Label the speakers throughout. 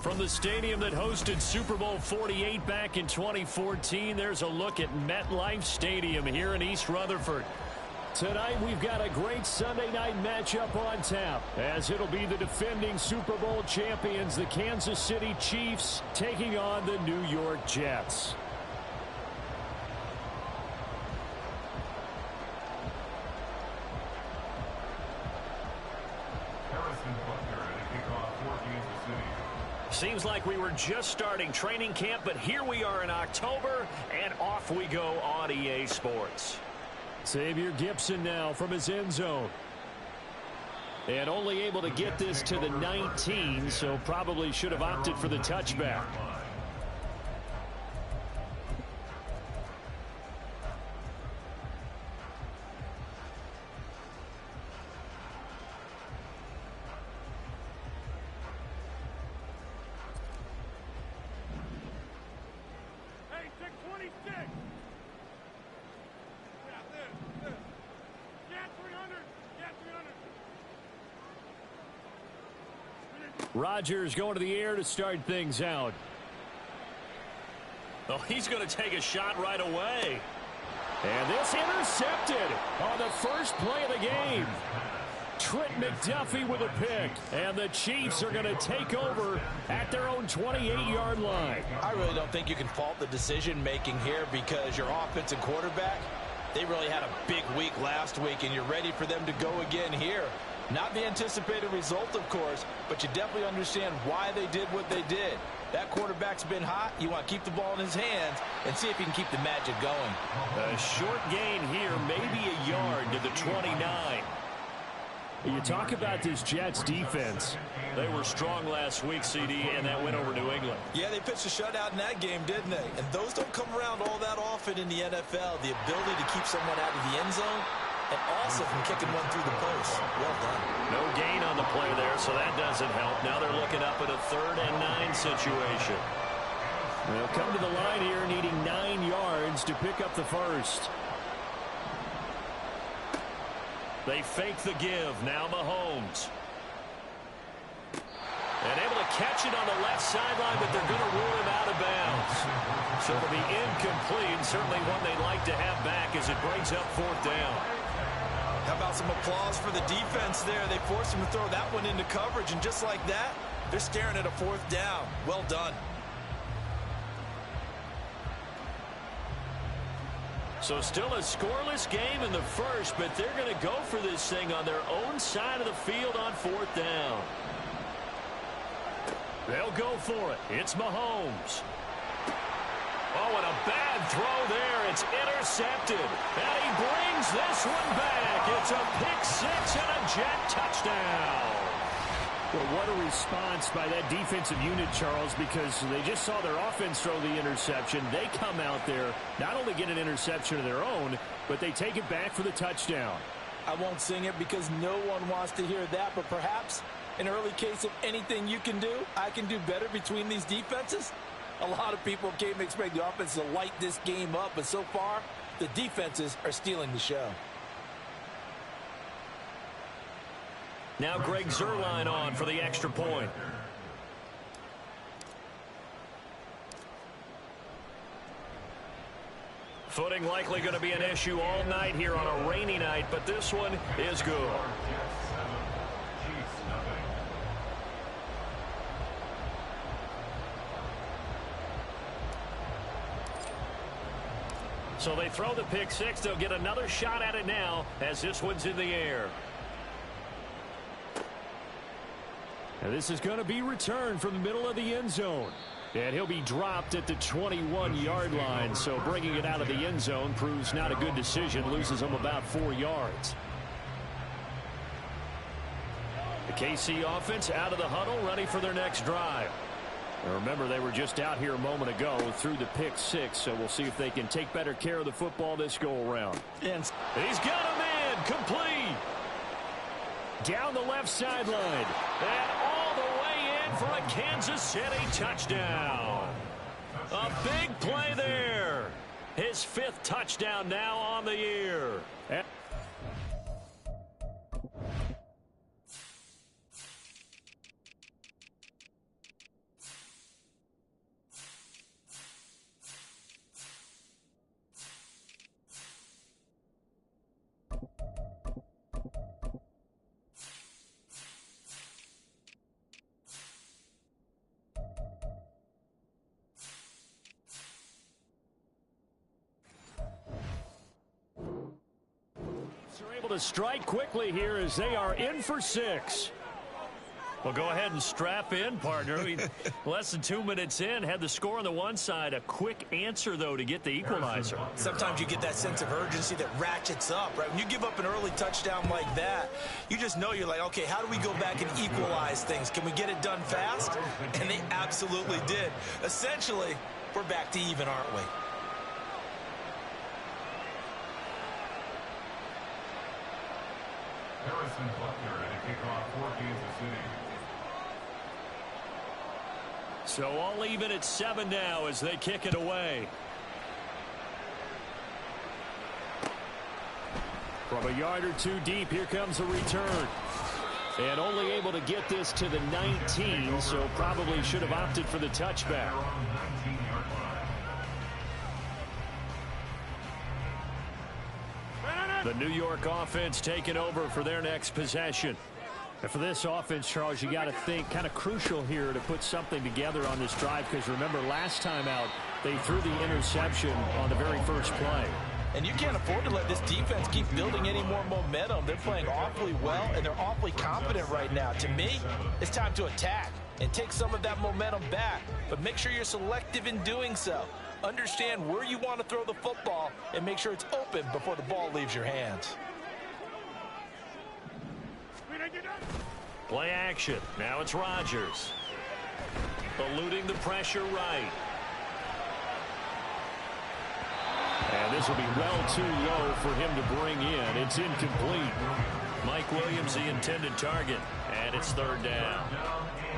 Speaker 1: From the stadium that hosted Super Bowl 48 back in 2014, there's a look at MetLife Stadium here in East Rutherford. Tonight, we've got a great Sunday night matchup on tap, as it'll be the defending Super Bowl champions, the Kansas City Chiefs, taking on the New York Jets. Seems like we were just starting training camp, but here we are in October, and off we go on EA Sports. Xavier Gipson now from his end zone. And only able to get this to the 19, so probably should have opted for the touchback. Rodgers going to the air to start things out. Oh, he's going to take a shot right away. And this intercepted on the first play of the game. Trent McDuffie with a pick. And the Chiefs are going to take over at their own 28-yard line.
Speaker 2: I really don't think you can fault the decision-making here because your offensive quarterback, they really had a big week last week, and you're ready for them to go again here. Not the anticipated result, of course, but you definitely understand why they did what they did. That quarterback's been hot. You want to keep the ball in his hands and see if he can keep the magic going.
Speaker 1: A short gain here, maybe a yard to the 29. You talk about this Jets defense. They were strong last week, CD, and that went over New England.
Speaker 2: Yeah, they pitched a shutout in that game, didn't they? And those don't come around all that often in the NFL. The ability to keep someone out of the end zone, and also from kicking one through the post. Well done.
Speaker 1: No gain on the play there, so that doesn't help. Now they're looking up at a 3rd and 9 situation. They'll come to the line here needing 9 yards to pick up the first. They fake the give. Now Mahomes. And able to catch it on the left sideline, but they're going to rule him out of bounds. So it'll be incomplete. Certainly one they'd like to have back as it brings up 4th down.
Speaker 2: How about some applause for the defense there? They forced him to throw that one into coverage, and just like that, they're staring at a 4th down. Well done.
Speaker 1: So still a scoreless game in the first, but they're going to go for this thing on their own side of the field on 4th down. They'll go for it. It's Mahomes. Oh, and a bad throw there. It's intercepted. And he brings this one back. It's a pick-6 and a Jet touchdown. Well, what a response by that defensive unit, Charles, because they just saw their offense throw the interception. They come out there, not only get an interception of their own, but they take it back for the touchdown.
Speaker 2: I won't sing it because no one wants to hear that, but perhaps an early case of anything you can do, I can do better between these defenses. A lot of people came to expect the offense to light this game up, but so far, the defenses are stealing the show.
Speaker 1: Now Greg Zuerlein on for the extra point. Footing likely going to be an issue all night here on a rainy night, but this one is good. So they throw the pick-6. They'll get another shot at it now as this one's in the air. And this is going to be returned from the middle of the end zone. And he'll be dropped at the 21-yard line. So bringing it out of the end zone proves not a good decision. Loses him about 4 yards. The KC offense out of the huddle, ready for their next drive. Now remember, they were just out here a moment ago through the pick-6. So we'll see if they can take better care of the football this go-around. And he's got a man complete. Down the left sideline. And all the way in for a Kansas City touchdown. A big play there. His 5th touchdown now on the year. able to strike quickly here as they are in for 6. Well, go ahead and strap in, partner. Less than 2 minutes in, had the score on the one side. A quick answer, though, to get the equalizer.
Speaker 2: Sometimes you get that sense of urgency that ratchets up, right? When you give up an early touchdown like that, you just know you're like, okay, how do we go back and equalize things? Can we get it done fast? And they absolutely did. Essentially, we're back to even, aren't we?
Speaker 3: Harrison Butler to kick off for Kansas City.
Speaker 1: So all even at 7 now as they kick it away. From a yard or two deep, here comes a return. And only able to get this to the 19, so probably should have opted for the touchback. The New York offense taking over for their next possession. And for this offense, Charles, you got to think kind of crucial here to put something together on this drive, because remember last time out they threw the interception on the very first play.
Speaker 2: And you can't afford to let this defense keep building any more momentum. They're playing awfully well, and they're awfully confident right now. To me, it's time to attack and take some of that momentum back. But make sure you're selective in doing so. Understand where you want to throw the football and make sure it's open before the ball leaves your hands.
Speaker 1: Play action. Now it's Rodgers. Eluding the pressure right. And this will be well too low for him to bring in. It's incomplete. Mike Williams, the intended target. And it's 3rd down.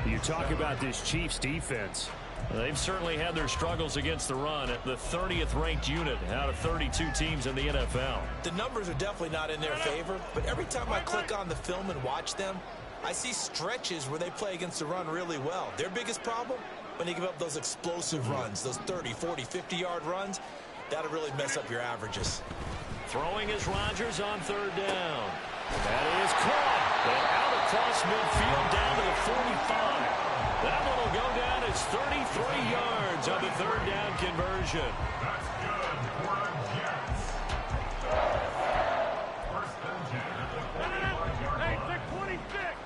Speaker 1: You talk about this Chiefs defense. They've certainly had their struggles against the run at the 30th ranked unit out of 32 teams in the NFL.
Speaker 2: The numbers are definitely not in their favor, but every time I click on the film and watch them, I see stretches where they play against the run really well. Their biggest problem, when they give up those explosive runs, those 30, 40, 50-yard runs, that'll really mess up your averages.
Speaker 1: Throwing is Rodgers on 3rd down. That is caught. And out across midfield down to the 45. That one will go down as 33 yards on the 3rd down conversion.
Speaker 3: That's good for the Jets. First and 10 at the 45-yard line.
Speaker 4: Hey, 626.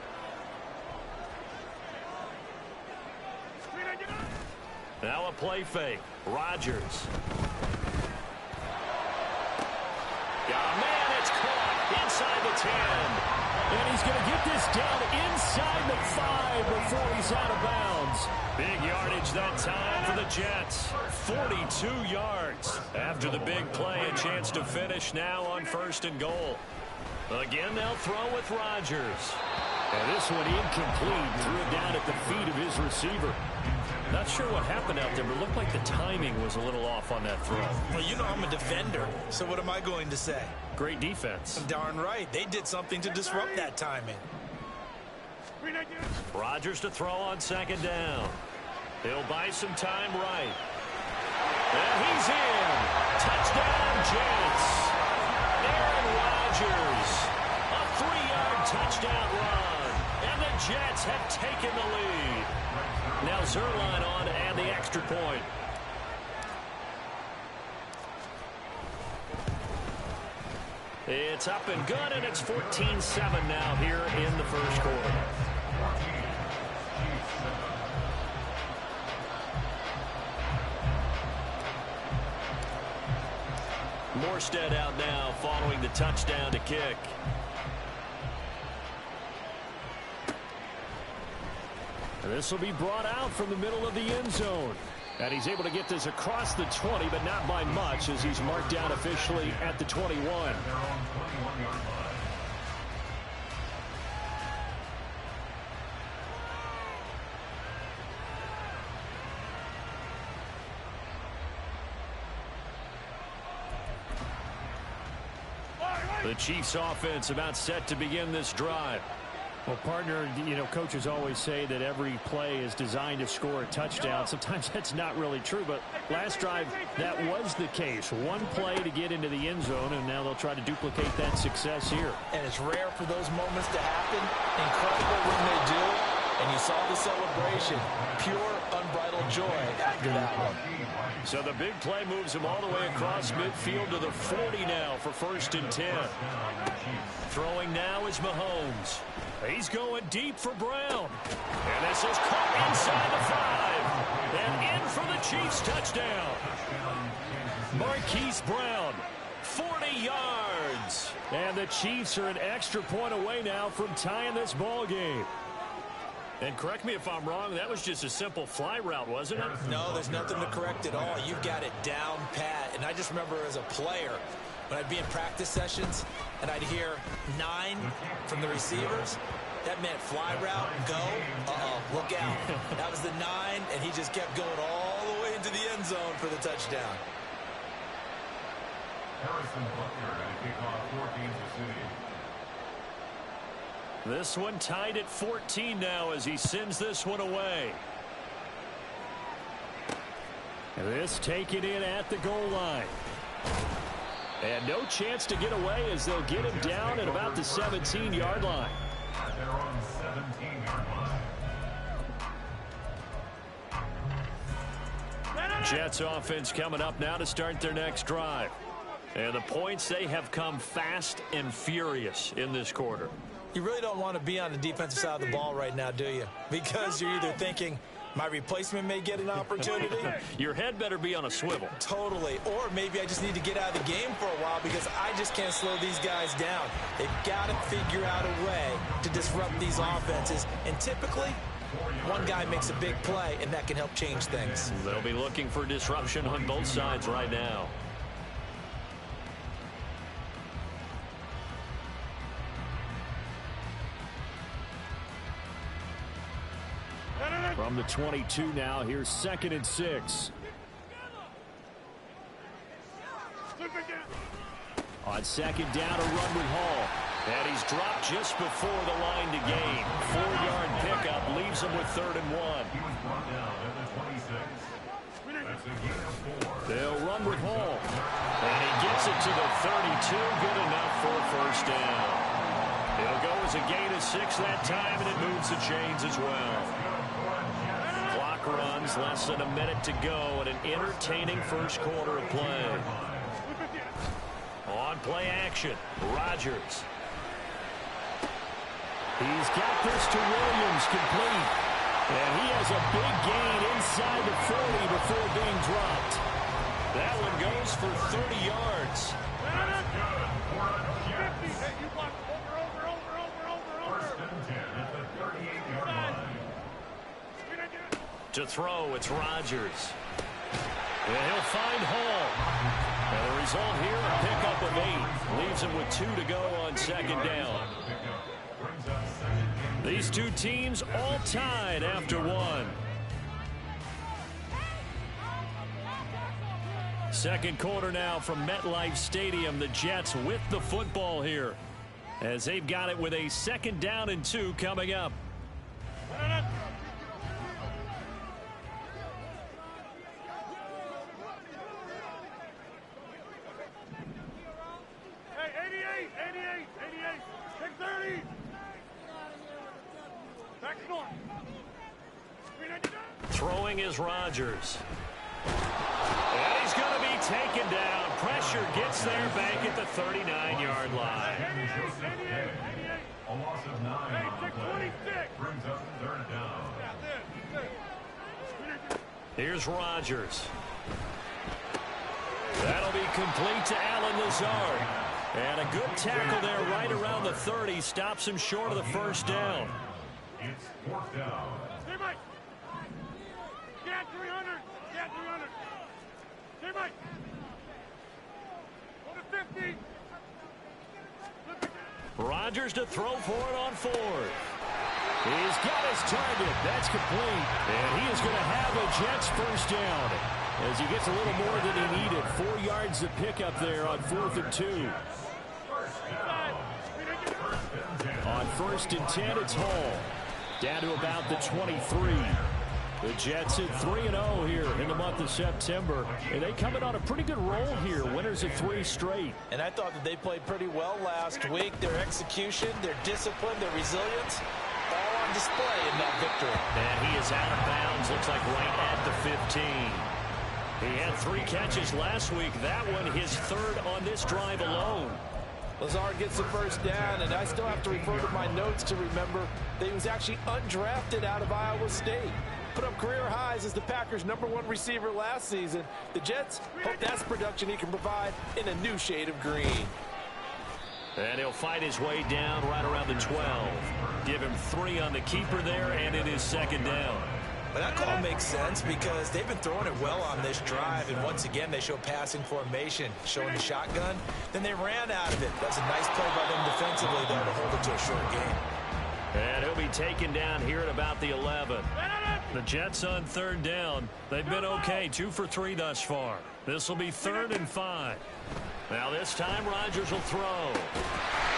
Speaker 1: Now a play fake. Rodgers. Yeah, man, it's caught inside the 10. And he's going to get this down inside the 5 before he's out of bounds. Big yardage that time for the Jets. 42 yards. After the big play, a chance to finish now on 1st and goal. Again, they'll throw with Rodgers. And this one incomplete. Threw it down at the feet of his receiver. Not sure what happened out there, but it looked like the timing was a little off on that throw.
Speaker 2: Well, you know I'm a defender, so what am I going to say?
Speaker 1: Great defense.
Speaker 2: Darn right. They did something to disrupt that timing.
Speaker 1: Rodgers to throw on 2nd down. He'll buy some time right. And he's in. Touchdown, Jets. Aaron Rodgers. A 3-yard touchdown run. And the Jets have taken the lead. Now Zerline on to add the extra point. It's up and good, and it's 14-7 now here in the first quarter. Morstead out now following the touchdown to kick. And this will be brought out from the middle of the end zone. And he's able to get this across the 20, but not by much, as he's marked down officially at the 21. The Chiefs offense about set to begin this drive. Well, partner, you know, coaches always say that every play is designed to score a touchdown. Sometimes that's not really true, but last drive, that was the case. One play to get into the end zone, and now they'll try to duplicate that success here.
Speaker 2: And it's rare for those moments to happen. Incredible when they do. And you saw the celebration. Pure, unbridled joy after that one.
Speaker 1: So the big play moves him all the way across midfield to the 40 now for 1st and 10. Throwing now is Mahomes. He's going deep for Brown. And this is caught inside the 5. And in for the Chiefs touchdown. Marquise Brown, 40 yards. And the Chiefs are an extra point away now from tying this ball game. And correct me if I'm wrong, that was just a simple fly route, wasn't it?
Speaker 2: No, there's nothing to correct at all. You've got it down pat. And I just remember as a player, when I'd be in practice sessions and I'd hear 9 from the receivers, that meant fly route, go, look out. That was the 9, and he just kept going all the way into the end zone for the touchdown.
Speaker 3: Harrison Butker at a kickoff for Kansas City.
Speaker 1: This one tied at 14 now as he sends this one away. This taken in at the goal line. And no chance to get away as they'll get him down at about the 17-yard line.
Speaker 3: At their own 17-yard line.
Speaker 1: Jets offense coming up now to start their next drive. And the points, they have come fast and furious in this quarter.
Speaker 2: You really don't want to be on the defensive side of the ball right now, do you? Because you're either thinking, my replacement may get an opportunity.
Speaker 1: Your head better be on a swivel.
Speaker 2: Totally. Or maybe I just need to get out of the game for a while because I just can't slow these guys down. They've got to figure out a way to disrupt these offenses. And typically, one guy makes a big play, and that can help change things.
Speaker 1: They'll be looking for disruption on both sides right now. From the 22 now, here's 2nd and 6. On 2nd down, a run with Hall. And he's dropped just before the line to gain. 4-yard pickup leaves him with 3rd and 1.
Speaker 3: He was brought down at the 26. That's a gain of 4.
Speaker 1: They'll run with Hall. And he gets it to the 32. Good enough for a 1st down. It'll go as a gain of 6 that time, and it moves the chains as well. Clock runs, less than a minute to go, and an entertaining first quarter of play. On play action, Rodgers. He's got this to Williams, complete. And he has a big gain inside the 40 before being dropped. That one goes for 30 yards. To throw, it's Rodgers. And he'll find Hall. And the result here, a pickup of 8. Leaves him with 2 to go on 2nd down. These two teams all tied after 1. Second quarter now from MetLife Stadium. The Jets with the football here, as they've got it with a 2nd down and 2 coming up. Throwing is Rodgers. And he's going to be taken down. Pressure gets there back at the 39-yard line.
Speaker 3: A loss of 9 on the play. Brings up 3rd down.
Speaker 1: Here's Rodgers. That'll be complete to Allen Lazard. And a good tackle there right around the 30. Stops him short of the 1st down.
Speaker 3: It's 4th down.
Speaker 1: Rodgers to throw for it on 4th. He's got his target. That's complete. And he is going to have a Jets 1st down as he gets a little more than he needed. 4 yards to pick up there on 4th and 2. On 1st and 10, it's Hall. Down to about the 23. The Jets at 3-0 here in the month of September. And they coming on a pretty good roll here. Winners of 3 straight.
Speaker 2: And I thought that they played pretty well last week. Their execution, their discipline, their resilience. all on display in that victory.
Speaker 1: And he is out of bounds. Looks like right at the 15. He had 3 catches last week. That one his 3rd on this drive alone.
Speaker 2: Lazard gets the first down, and I still have to refer to my notes to remember that he was actually undrafted out of Iowa State. Put up career highs as the Packers' #1 receiver last season. The Jets hope that's production he can provide in a new shade of green.
Speaker 1: And he'll fight his way down right around the 12. Give him 3 on the keeper there, and it is 2nd down.
Speaker 2: But that call makes sense because they've been throwing it well on this drive, and once again they show passing formation, showing the shotgun. Then they ran out of it. That's a nice play by them defensively, though, to hold it to a short game.
Speaker 1: And he'll be taken down here at about the 11. The Jets on 3rd down. They've been okay, 2 for 3 thus far. This will be 3rd and 5. Now this time Rodgers will throw.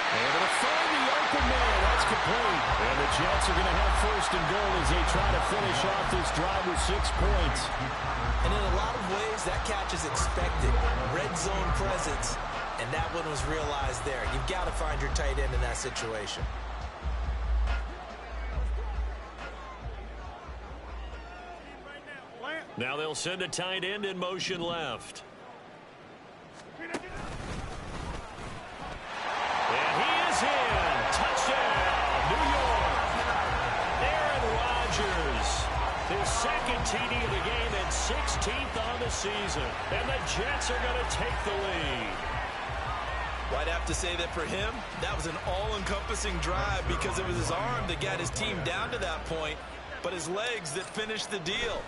Speaker 1: Able to find the open man. That's complete. And the Jets are going to have 1st and goal as they try to finish off this drive with 6 points.
Speaker 2: And in a lot of ways, that catch is expected. Red zone presence. And that one was realized there. You've got to find your tight end in that situation.
Speaker 1: Now they'll send a tight end in motion left. And he is in. Touchdown, New York. Aaron Rodgers. His 2nd TD of the game and 16th on the season. And the Jets are going to take the lead.
Speaker 2: Well, I'd have to say that for him, that was an all-encompassing drive because it was his arm that got his team down to that point, but his legs that finished the deal.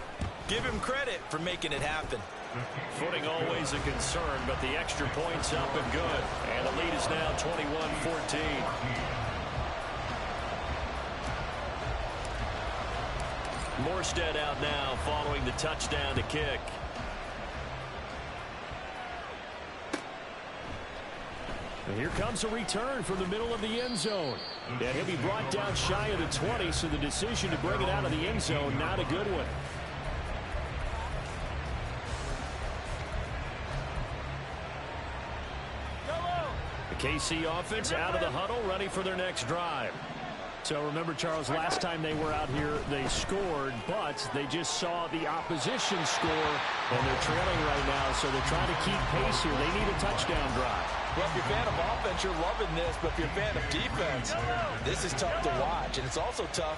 Speaker 2: Give him credit for making it happen.
Speaker 1: Footing always a concern, but the extra point's up and good. And the lead is now 21-14. Morstead out now following the touchdown to kick. And here comes a return from the middle of the end zone. And he'll be brought down shy of the 20, so the decision to bring it out of the end zone, not a good one. KC offense out of the huddle, ready for their next drive. So remember, Charles, last time they were out here, they scored, but they just saw the opposition score, and they're trailing right now, so they're trying to keep pace here. They need a touchdown drive.
Speaker 2: Well, if you're a fan of offense, you're loving this, but if you're a fan of defense, this is tough to watch, and it's also tough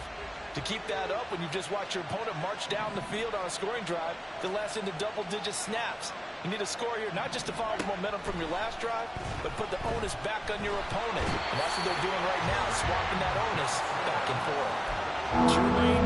Speaker 2: to keep that up when you just watch your opponent march down the field on a scoring drive that lasts into double-digit snaps. You need a score here, not just to follow the momentum from your last drive, but put the onus back on your opponent. And that's what they're doing right now, swapping that onus back and forth.
Speaker 1: Jermaine